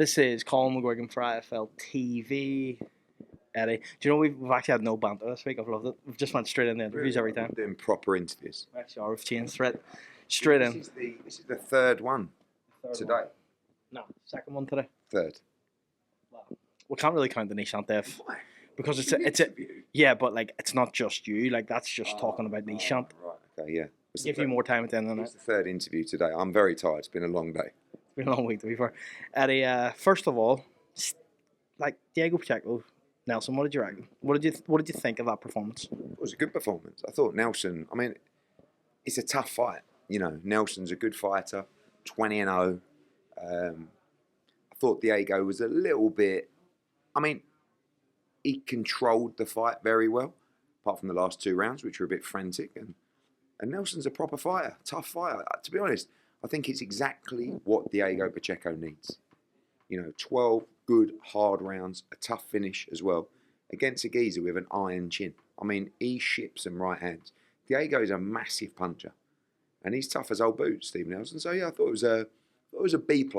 This is COLM McGuigan for IFLTV. Eddie, do you know we've actually had no banter this week? I've loved it. We've just went straight in the interviews every time. Doing proper interviews. Actually, we've changed straight in. This is the third one today. No, second one today. Third. Wow. We can't really count the Nishant. Why? Because it's a yeah, but like it's not just you. Like that's just talking about Nishant. Right. Okay. Yeah. Give you more time at the end of the night. It's the third interview today. I'm very tired. It's been a long day. It's been a long week to be fair. Eddie, first of all, like Diego Pacheco, Nelson, what did you reckon? What did you think of that performance? It was a good performance. I thought Nelson. I mean, it's a tough fight. You know, Nelson's a good fighter, 20-0. I thought Diego was a little bit. I mean, he controlled the fight very well, apart from the last 2 rounds, which were a bit frantic. And Nelson's a proper fighter, tough fighter. To be honest, I think it's exactly what Diego Pacheco needs. You know, 12 good, hard rounds, a tough finish as well, against a geezer with an iron chin. I mean, he ships some right hands. Diego's a massive puncher, and he's tough as old boots, Steve Nelson. So yeah, I thought it was a B+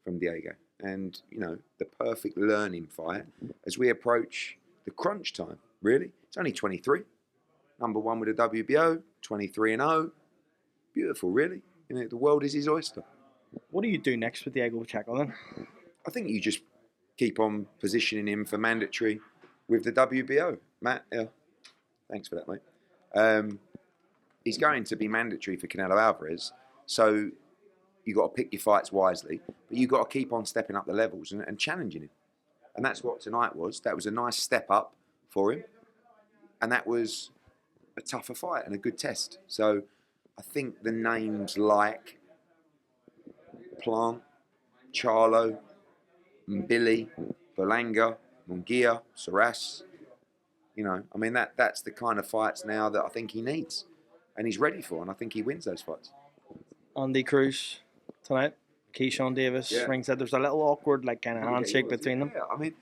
from Diego. And, you know, the perfect learning fight as we approach the crunch time, really. It's only 23. Number 1 with a WBO, 23-0. Beautiful, really. You know, the world is his oyster. What do you do next with Diego Pacheco then? I think you just keep on positioning him for mandatory with the WBO. Matt, yeah, thanks for that, mate. He's going to be mandatory for Canelo Alvarez, so you've got to pick your fights wisely, but you've got to keep on stepping up the levels and challenging him. And that's what tonight was. That was a nice step up for him, and that was a tougher fight and a good test. So I think the names like Plant, Charlo, Billy, Berlanga, Munguia, Saras, you know, I mean, that's the kind of fights now that I think he needs and he's ready for, and I think he wins those fights. Andy Cruz tonight, Keyshawn Davis, ringside. There's a little awkward, like, kind of handshake between them. Yeah, I mean,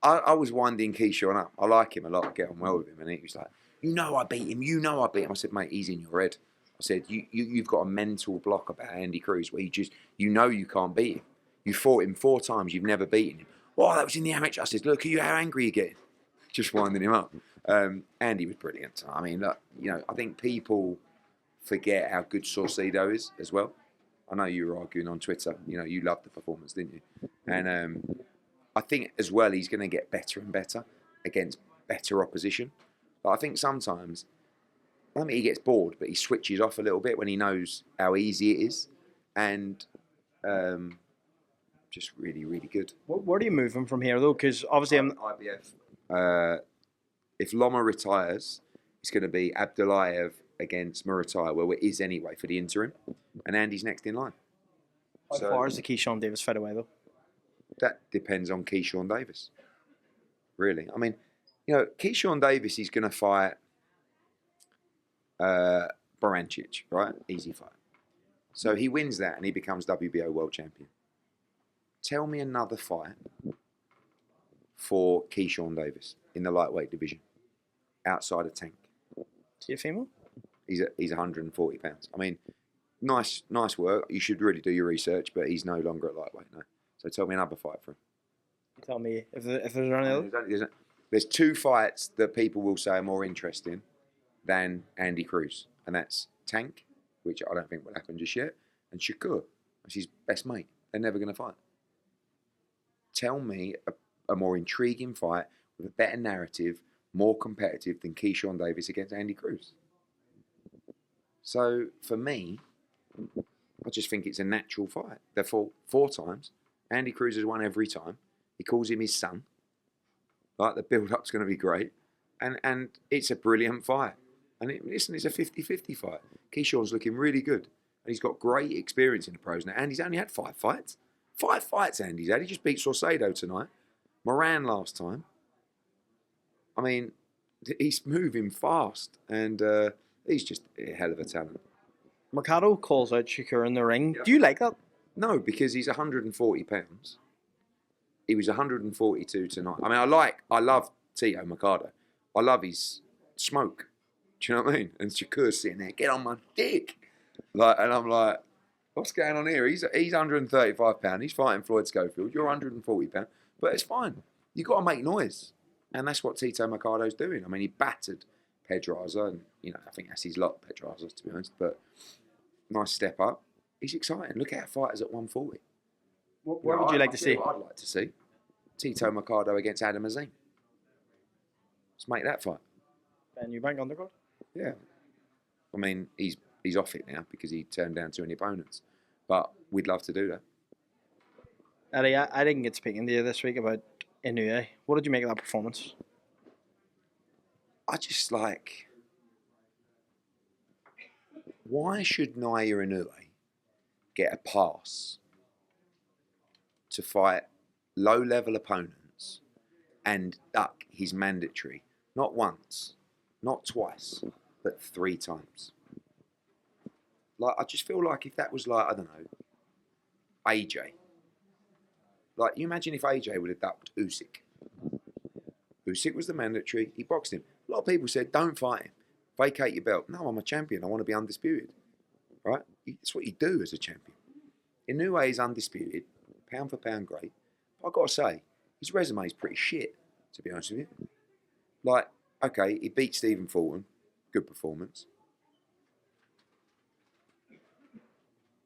I was winding Keyshawn up. I like him a lot. I get on well with him, and he was like, "You know I beat him. You know I beat him." I said, "Mate, he's in your head." I said, "You've got a mental block about Andy Cruz where you know you can't beat him. You fought him 4 times. You've never beaten him. Oh, that was in the amateur." I said, "Look, how angry you're getting." Just winding him up. Andy was brilliant. I mean, look, you know, I think people forget how good Saucedo is as well. I know you were arguing on Twitter. You know, you loved the performance, didn't you? And I think as well he's going to get better and better against better opposition. But I think sometimes, I mean, he gets bored, but he switches off a little bit when he knows how easy it is. And just really, really good. Where do you move him from here, though? Because obviously IBF. If Loma retires, it's going to be Abdullayev against Murataya, well, it is anyway for the interim. And Andy's next in line. How far is the Keyshawn Davis fight away, though? That depends on Keyshawn Davis. Really. I mean, you know, Keyshawn Davis is going to fight Barancic, right? Easy fight. So he wins that and he becomes WBO world champion. Tell me another fight for Keyshawn Davis in the lightweight division outside of Tank. Is he a female? He's 140 pounds. I mean, nice work. You should really do your research, but he's no longer at lightweight, no. So tell me another fight for him. Tell me if there's any other. There's 2 fights that people will say are more interesting than Andy Cruz, and that's Tank, which I don't think will happen just yet, and Shakur, which is his best mate. They're never going to fight. Tell me a more intriguing fight with a better narrative, more competitive than Keyshawn Davis against Andy Cruz. So for me, I just think it's a natural fight. They're fought 4 times. Andy Cruz has won every time. He calls him his son. Like, the build-up's going to be great. And it's a brilliant fight. And listen, it's a 50-50 fight. Keyshawn's looking really good. And he's got great experience in the pros now. Andy's only had 5 fights. 5 fights Andy's had. He just beat Saucedo tonight. Moran last time. I mean, he's moving fast. And he's just a hell of a talent. Mercado calls out Shakur in the ring. Do you like that? No, because he's 140 pounds. He was 142 tonight. I mean, I love Tito Mercado. I love his smoke. Do you know what I mean? And Shakur's sitting there, get on my dick. And I'm like, What's going on here? He's 135 pound. He's fighting Floyd Schofield. You're 140 pound, but it's fine. You got to make noise, and that's what Tito Mercado's doing. I mean, he battered Pedraza, and I think that's his lot, Pedraza, to be honest. But nice step up. He's exciting. Look at our fighters at 140. What would you like to see? What I'd like to see Tito Mercado against Adam Azim. Let's make that fight. Ben Eubank undercard? Yeah. I mean, he's off it now because he turned down too many opponents. But we'd love to do that. Eddie, I didn't get speaking to you this week about Inoue. What did you make of that performance? I just like... Why should Naoya Inoue get a pass to fight low-level opponents and duck his mandatory, not once, not twice, but 3 times? Like, I just feel like if that was like, I don't know, AJ. Like, you imagine if AJ would have ducked Usyk. Usyk was the mandatory, he boxed him. A lot of people said, don't fight him, vacate your belt. No, I'm a champion, I want to be undisputed. Right? It's what you do as a champion. Inoue is undisputed, pound for pound great. But I've got to say, his resume is pretty shit, to be honest with you. Like, okay, he beat Stephen Fulton, good performance.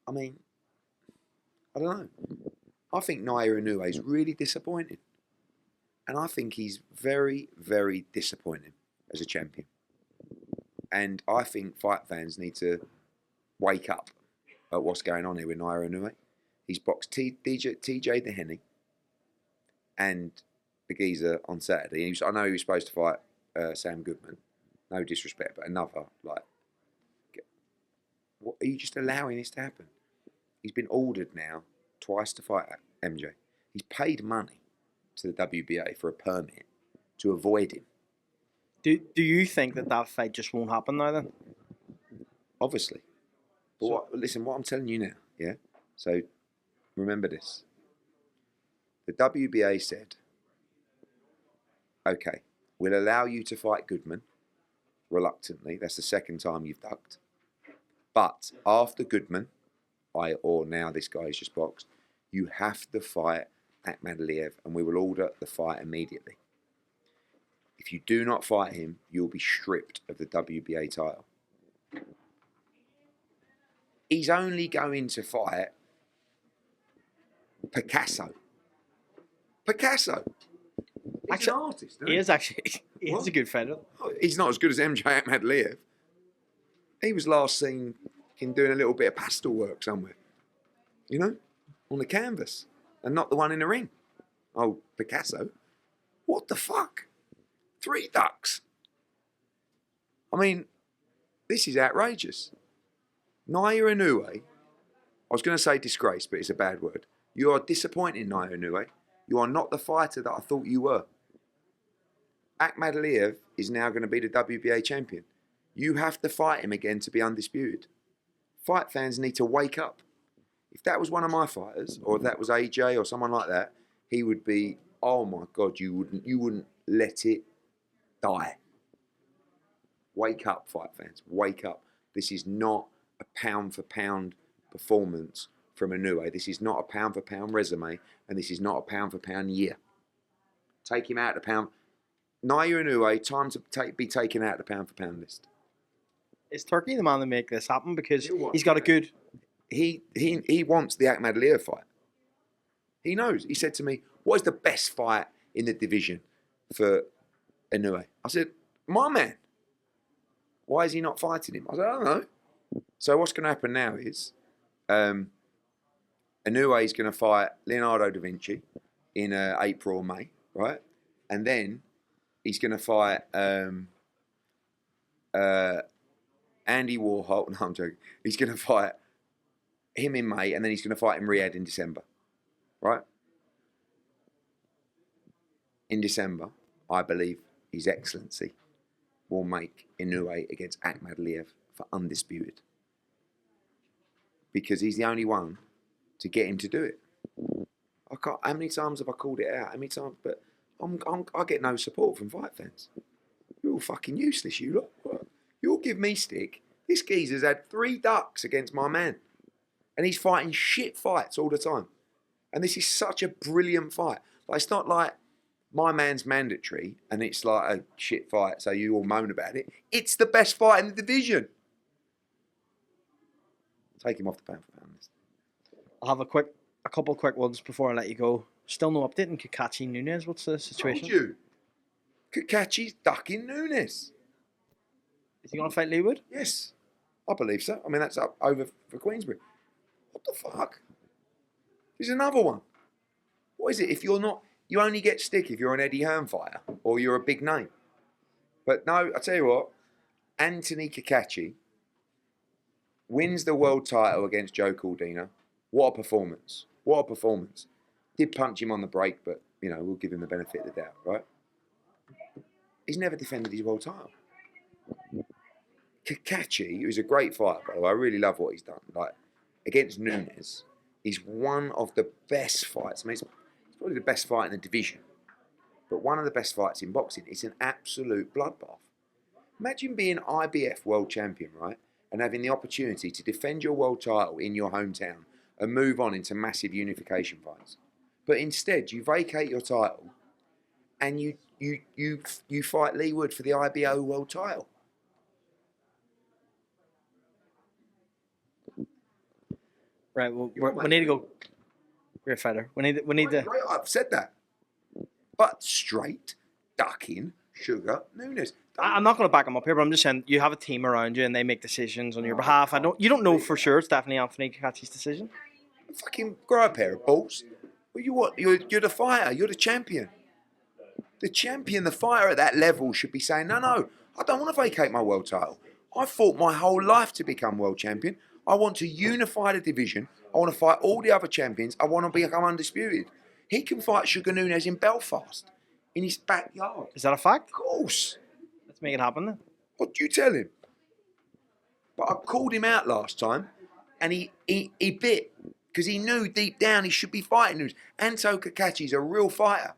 I mean, I don't know. I think Naoya Inoue is really disappointing. And I think he's very, very disappointing as a champion. And I think fight fans need to wake up at what's going on here with Naoya Inoue. He's boxed TJ Dehenny and the geezer on Saturday. I know he was supposed to fight Sam Goodman. No disrespect, but another, like, what, are you just allowing this to happen? He's been ordered now twice to fight MJ. He's paid money to the WBA for a permit to avoid him. Do you think that fight just won't happen now then? Obviously. But listen, what I'm telling you now, yeah? So remember this. The WBA said, okay, we'll allow you to fight Goodman reluctantly. That's the second time you've ducked. But after Goodman, or now this guy's just boxed, you have to fight Akhmadaliev, and we will order the fight immediately. If you do not fight him, you'll be stripped of the WBA title. He's only going to fight Picasso. Picasso. He's actually an artist. He is actually. He is a good fighter. He's not as good as MJ Akhmadaliev. He was last seen doing a little bit of pastel work somewhere, on the canvas, and not the one in the ring. Oh, Picasso. What the fuck? 3 ducks. I mean, this is outrageous. Naoya Inoue, I was going to say disgrace, but it's a bad word. You are disappointing, Naoya Inoue. You are not the fighter that I thought you were. Akhmadaliev is now going to be the WBA champion. You have to fight him again to be undisputed. Fight fans need to wake up. If that was one of my fighters, or if that was AJ or someone like that, he would be, oh my God, you wouldn't let it die. Wake up, fight fans. Wake up. This is not a pound for pound performance from Inoue. This is not a pound for pound resume, and this is not a pound for pound year. Take him out of the pound. Naoya Inoue, time to be taken out of the pound for pound list. Is Turkey the man to make this happen? Because he's got a good... He wants the Akhmadaliev fight. He knows. He said to me, what is the best fight in the division for Inoue? I said, my man. Why is he not fighting him? I said, I don't know. So what's going to happen now is Inoue is going to fight Leonardo da Vinci in April or May, right? And then he's going to fight Andy Warhol. No, I'm joking. He's going to fight him in May, and then he's going to fight in Riyadh in December, right? In December, I believe His Excellency will make Inoue against Akhmadaliev for undisputed, because he's the only one to get him to do it. How many times have I called it out? How many times? But I get no support from fight fans. You're all fucking useless, you lot. You'll give me stick. This geezer's had 3 ducks against my man. And he's fighting shit fights all the time. And this is such a brilliant fight. Like, it's not like my man's mandatory and it's like a shit fight, so you all moan about it. It's the best fight in the division. Take him off the pound for pound list. I'll have a couple of quick ones before I let you go. Still no update on Cacace Nunes. What's the situation? Told you. Cacace's ducking Nunes. Is he going to fight Leewood? Yes, I believe so. I mean, that's up over for Queensbury. What the fuck? There's another one. What is it? If you're not, you only get stick if you're an Eddie Hearn fighter or you're a big name. But no, I tell you what, Anthony Cacace wins the world title against Joe Cordina. What a performance. What a performance. Did punch him on the break, but, you know, we'll give him the benefit of the doubt, right? He's never defended his world title. Cacace, who's a great fighter, by the way, I really love what he's done. Like, against Nunes, he's one of the best fights. I mean, it's probably the best fight in the division, but one of the best fights in boxing. It's an absolute bloodbath. Imagine being IBF world champion, right? And having the opportunity to defend your world title in your hometown and move on into massive unification fights. But instead, you vacate your title and you fight Leewood for the IBO world title. Right, well, we need to go. Great fighter. We need to. Great, I've said that. But straight ducking Sugar Nunes. I'm not going to back him up here, but I'm just saying you have a team around you and they make decisions on your behalf. You don't know for sure it's definitely Anthony Cacace's decision. Fucking grow a pair of balls. Well, you what? You're the fighter. You're the champion. The champion, the fighter at that level should be saying, no, I don't want to vacate my world title. I fought my whole life to become world champion. I want to unify the division. I want to fight all the other champions. I want to become undisputed. He can fight Sugar Nunes in Belfast, in his backyard. Is that a fact? Of course. Let's make it happen then. What do you tell him? But I called him out last time, and he bit, because he knew deep down he should be fighting Nunes. Anto Cacace's a real fighter.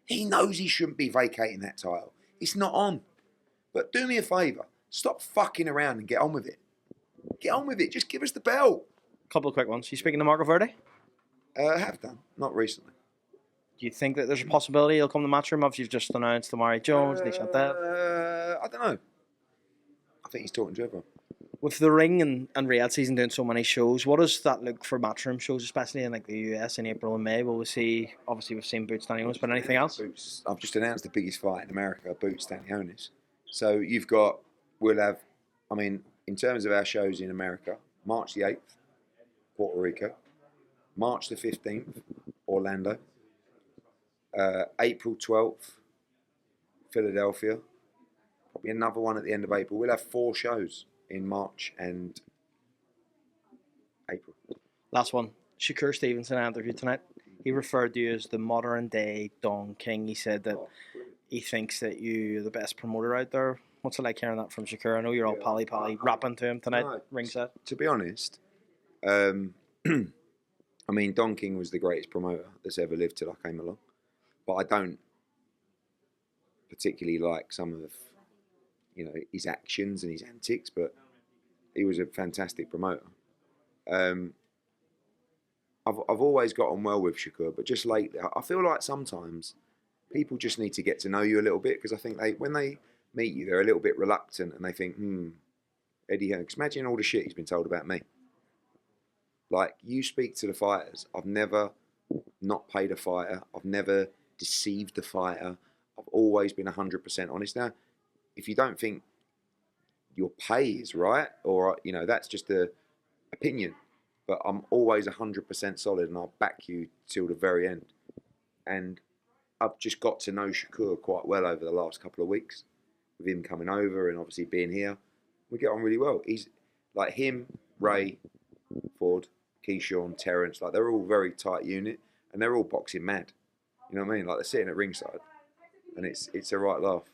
He knows he shouldn't be vacating that title. It's not on. But do me a favour. Stop fucking around and get on with it. Get on with it. Just give us the belt. Couple of quick ones. You speaking to Marco Verde? I have done. Not recently. Do you think that there's a possibility he'll come to Matchroom? Obviously, you've just announced Amari Jones, Nishan Dev. I don't know. I think he's talking to everyone. With the Ring and Riyadh season doing so many shows, what does that look for Matchroom shows, especially in like the US in April and May? Will we see? Obviously, we've seen Boots Stanionis, but anything else? Boots. I've just announced the biggest fight in America, Boots Stanionis. So we'll have. I mean, in terms of our shows in America, March the 8th, Puerto Rico. March the 15th, Orlando. April 12th, Philadelphia. Probably another one at the end of April. We'll have 4 shows in March and April. Last one. Shakur Stevenson interviewed tonight. He referred to you as the modern day Don King. He said that he thinks that you're the best promoter out there. What's it like hearing that from Shakur? I know you're all pally rapping to him tonight, ringside. To be honest, I mean, Don King was the greatest promoter that's ever lived till I came along. But I don't particularly like some of, his actions and his antics, but he was a fantastic promoter. I've always got on well with Shakur, but just lately, I feel like sometimes people just need to get to know you a little bit, because I think when they meet you, they're a little bit reluctant and they think, Eddie Hearn, 'cause imagine all the shit he's been told about me. Like, you speak to the fighters. I've never not paid a fighter. I've never deceived the fighter. I've always been 100% honest. Now, if you don't think your pay is right, or that's just an opinion, but I'm always 100% solid, and I'll back you till the very end. And I've just got to know Shakur quite well over the last couple of weeks, with him coming over and obviously being here. We get on really well. He's like him, Ray, Ford, Keyshawn, Terrence. Like, they're all very tight unit, and they're all boxing mad. You know what I mean? Like, they're sitting at ringside, and it's a right laugh.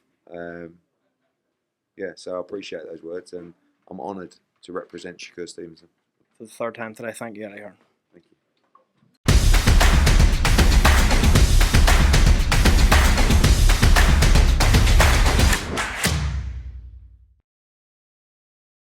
So I appreciate those words, and I'm honoured to represent Shakur Stevenson. For the third time today, thank you, Eddie Hearn.